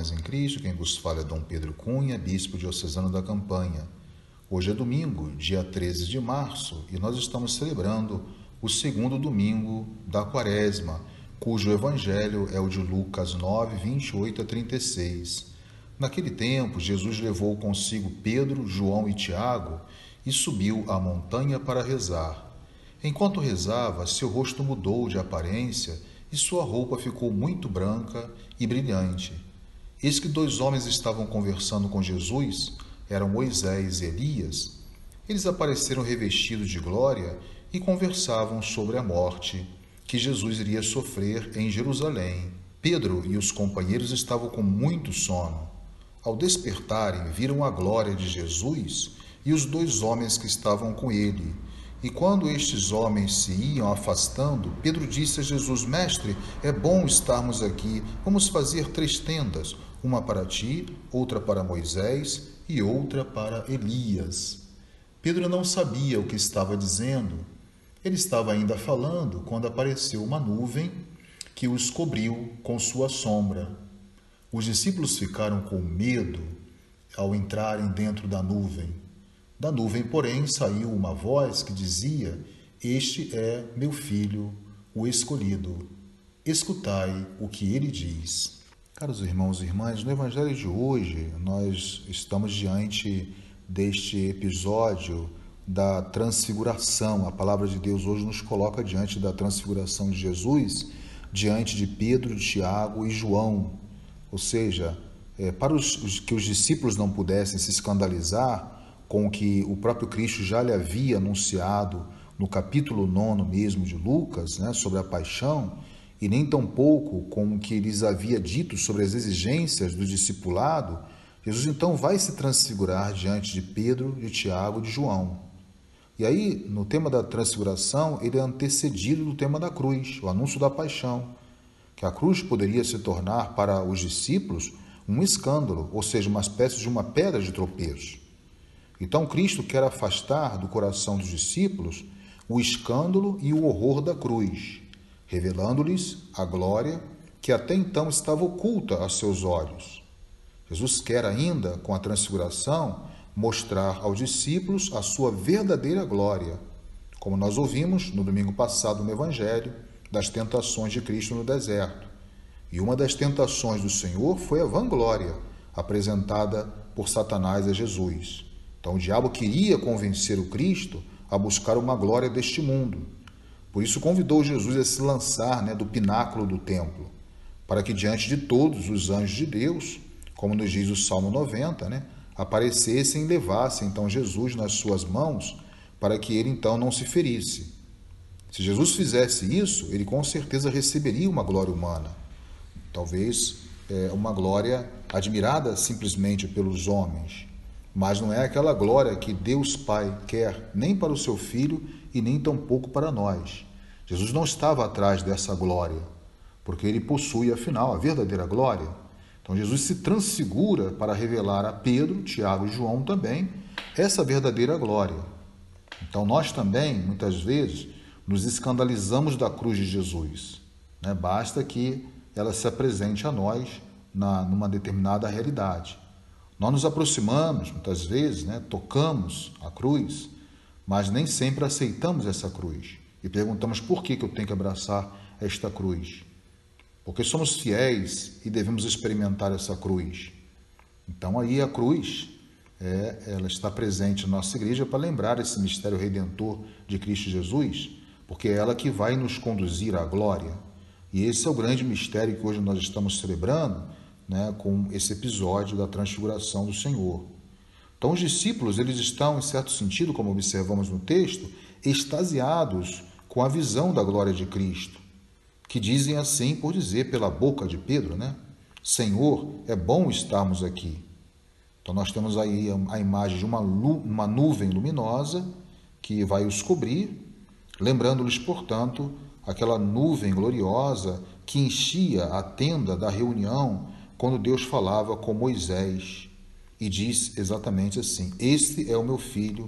irmãs em Cristo, quem vos fala é Dom Pedro Cunha, bispo diocesano da Campanha. Hoje é domingo, dia 13 de março, e nós estamos celebrando o segundo domingo da Quaresma, cujo evangelho é o de Lucas 9, 28 a 36. Naquele tempo, Jesus levou consigo Pedro, João e Tiago e subiu à montanha para rezar. Enquanto rezava, seu rosto mudou de aparência e sua roupa ficou muito branca e brilhante. Eis que dois homens estavam conversando com Jesus, eram Moisés e Elias. Eles apareceram revestidos de glória e conversavam sobre a morte que Jesus iria sofrer em Jerusalém. Pedro e os companheiros estavam com muito sono. Ao despertarem, viram a glória de Jesus e os dois homens que estavam com ele. E quando estes homens se iam afastando, Pedro disse a Jesus: Mestre, é bom estarmos aqui. Vamos fazer 3 tendas, uma para ti, outra para Moisés e outra para Elias. Pedro não sabia o que estava dizendo. Ele estava ainda falando quando apareceu uma nuvem que os cobriu com sua sombra. Os discípulos ficaram com medo ao entrarem dentro da nuvem. Da nuvem, porém, saiu uma voz que dizia: Este é meu filho, o escolhido. Escutai o que ele diz. Caros irmãos e irmãs, no Evangelho de hoje, nós estamos diante deste episódio da transfiguração. A palavra de Deus hoje nos coloca diante da transfiguração de Jesus, diante de Pedro, Tiago e João. Ou seja, para que os discípulos não pudessem se escandalizar com o que o próprio Cristo já lhe havia anunciado no capítulo 9 mesmo de Lucas, sobre a paixão, e nem tampouco com o que lhes havia dito sobre as exigências do discipulado, Jesus então vai se transfigurar diante de Pedro, de Tiago e de João. E aí, no tema da transfiguração, ele é antecedido do tema da cruz, o anúncio da paixão, que a cruz poderia se tornar para os discípulos um escândalo, ou seja, uma espécie de uma pedra de tropeço. Então, Cristo quer afastar do coração dos discípulos o escândalo e o horror da cruz, revelando-lhes a glória que até então estava oculta a seus olhos. Jesus quer ainda, com a transfiguração, mostrar aos discípulos a sua verdadeira glória, como nós ouvimos no domingo passado no Evangelho, das tentações de Cristo no deserto. E uma das tentações do Senhor foi a vanglória, apresentada por Satanás a Jesus. Então o diabo queria convencer o Cristo a buscar uma glória deste mundo. Por isso convidou Jesus a se lançar do pináculo do templo, para que diante de todos os anjos de Deus, como nos diz o Salmo 90, aparecessem e levassem então Jesus nas suas mãos, para que ele então não se ferisse. Se Jesus fizesse isso, ele com certeza receberia uma glória humana, talvez uma glória admirada simplesmente pelos homens, mas não é aquela glória que Deus Pai quer nem para o seu Filho e nem tampouco para nós. Jesus não estava atrás dessa glória, porque ele possui, afinal, a verdadeira glória. Então Jesus se transfigura para revelar a Pedro, Tiago e João também essa verdadeira glória. Então nós também, muitas vezes, nos escandalizamos da cruz de Jesus. Basta que ela se apresente a nós numa determinada realidade. Nós nos aproximamos, muitas vezes, tocamos a cruz, mas nem sempre aceitamos essa cruz. E perguntamos por que eu tenho que abraçar esta cruz. Porque somos fiéis e devemos experimentar essa cruz. Então aí a cruz, ela está presente na nossa igreja para lembrar esse mistério redentor de Cristo Jesus, porque é ela que vai nos conduzir à glória. E esse é o grande mistério que hoje nós estamos celebrando, com esse episódio da transfiguração do Senhor. Então os discípulos, eles estão, em certo sentido, como observamos no texto, extasiados com a visão da glória de Cristo, que dizem assim por dizer pela boca de Pedro, Senhor, é bom estarmos aqui. Então nós temos aí a imagem de uma nuvem luminosa que vai os cobrir, lembrando-lhes, portanto, aquela nuvem gloriosa que enchia a tenda da reunião quando Deus falava com Moisés e diz exatamente assim: Este é o meu filho,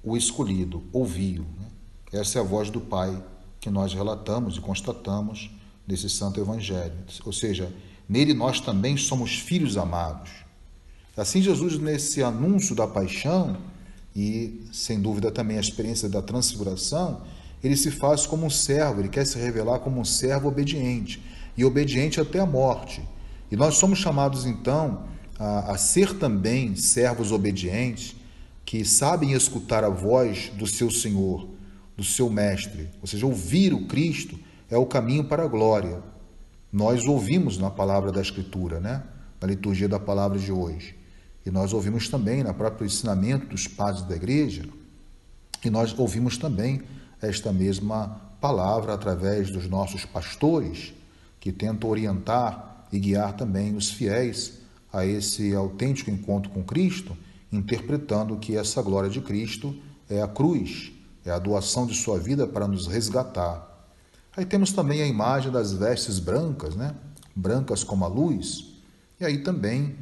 o escolhido, ouvi-o. Essa é a voz do Pai que nós relatamos e constatamos nesse Santo Evangelho. Ou seja, Nele nós também somos filhos amados. Assim, Jesus, nesse anúncio da paixão e, sem dúvida, também a experiência da transfiguração, ele se faz como um servo, ele quer se revelar como um servo obediente, e obediente até a morte. E nós somos chamados, então, a ser também servos obedientes, que sabem escutar a voz do seu Senhor, do seu Mestre. Ou seja, ouvir o Cristo é o caminho para a glória. Nós ouvimos na palavra da Escritura, né? Na liturgia da palavra de hoje. E nós ouvimos também no próprio ensinamento dos padres da igreja, e nós ouvimos também esta mesma palavra através dos nossos pastores, que tentam orientar e guiar também os fiéis a esse autêntico encontro com Cristo, interpretando que essa glória de Cristo é a cruz, é a doação de sua vida para nos resgatar. Aí temos também a imagem das vestes brancas, né? Brancas como a luz, e aí também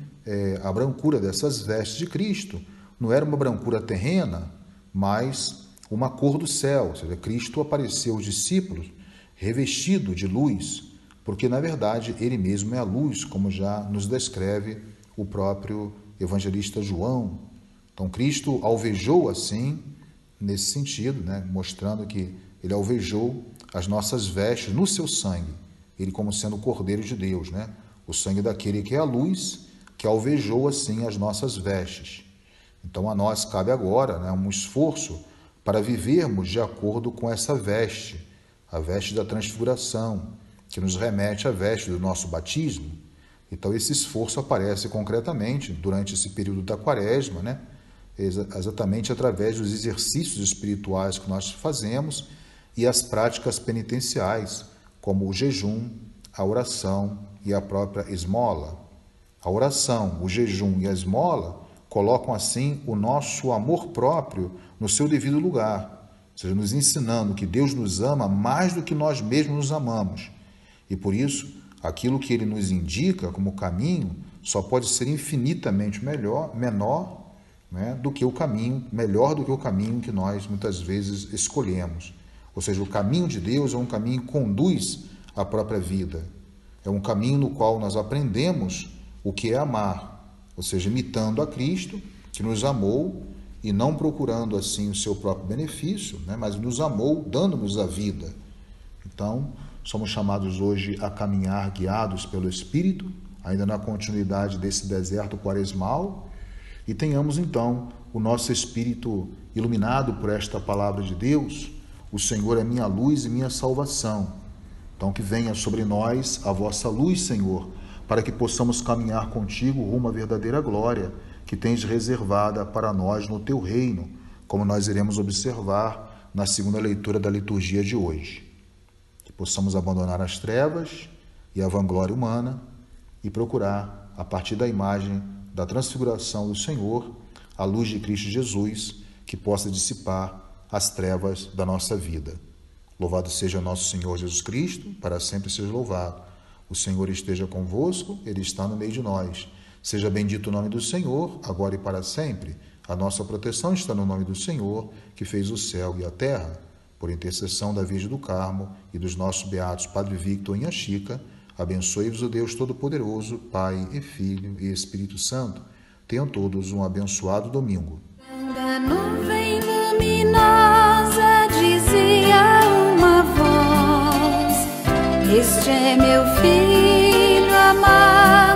a brancura dessas vestes de Cristo não era uma brancura terrena, mas uma cor do céu, ou seja, Cristo apareceu aos discípulos revestido de luz, porque na verdade ele mesmo é a luz, como já nos descreve o próprio evangelista João. Então Cristo alvejou assim, nesse sentido, né, mostrando que ele alvejou as nossas vestes no seu sangue, ele como sendo o Cordeiro de Deus, né, o sangue daquele que é a luz, que alvejou assim as nossas vestes. Então a nós cabe agora, né, um esforço para vivermos de acordo com essa veste, a veste da transfiguração, que nos remete à veste do nosso batismo. Então esse esforço aparece concretamente durante esse período da quaresma, né, exatamente através dos exercícios espirituais que nós fazemos e as práticas penitenciais, como o jejum, a oração e a própria esmola. A oração, o jejum e a esmola colocam assim o nosso amor próprio no seu devido lugar, ou seja, nos ensinando que Deus nos ama mais do que nós mesmos nos amamos. E por isso, aquilo que ele nos indica como caminho só pode ser infinitamente menor, né, do que o caminho, melhor do que o caminho que nós muitas vezes escolhemos. Ou seja, o caminho de Deus é um caminho que conduz à própria vida. É um caminho no qual nós aprendemos o que é amar, ou seja, imitando a Cristo, que nos amou e não procurando assim o seu próprio benefício, né, mas nos amou dando-nos a vida. Então, somos chamados hoje a caminhar guiados pelo Espírito, ainda na continuidade desse deserto quaresmal, e tenhamos então o nosso espírito iluminado por esta palavra de Deus. O Senhor é minha luz e minha salvação. Então que venha sobre nós a vossa luz, Senhor, para que possamos caminhar contigo rumo à verdadeira glória que tens reservada para nós no teu reino, como nós iremos observar na segunda leitura da liturgia de hoje. Que possamos abandonar as trevas e a vanglória humana e procurar, a partir da imagem da transfiguração do Senhor, a luz de Cristo Jesus, que possa dissipar as trevas da nossa vida. Louvado seja nosso Senhor Jesus Cristo, para sempre seja louvado. O Senhor esteja convosco, Ele está no meio de nós. Seja bendito o nome do Senhor, agora e para sempre. A nossa proteção está no nome do Senhor, que fez o céu e a terra. Por intercessão da Virgem do Carmo e dos nossos beatos Padre Victor e Inha Chica, abençoe-vos o Deus Todo-Poderoso, Pai e Filho e Espírito Santo. Tenham todos um abençoado domingo. Da nuvem luminosa dizia uma voz: Este é meu filho amado.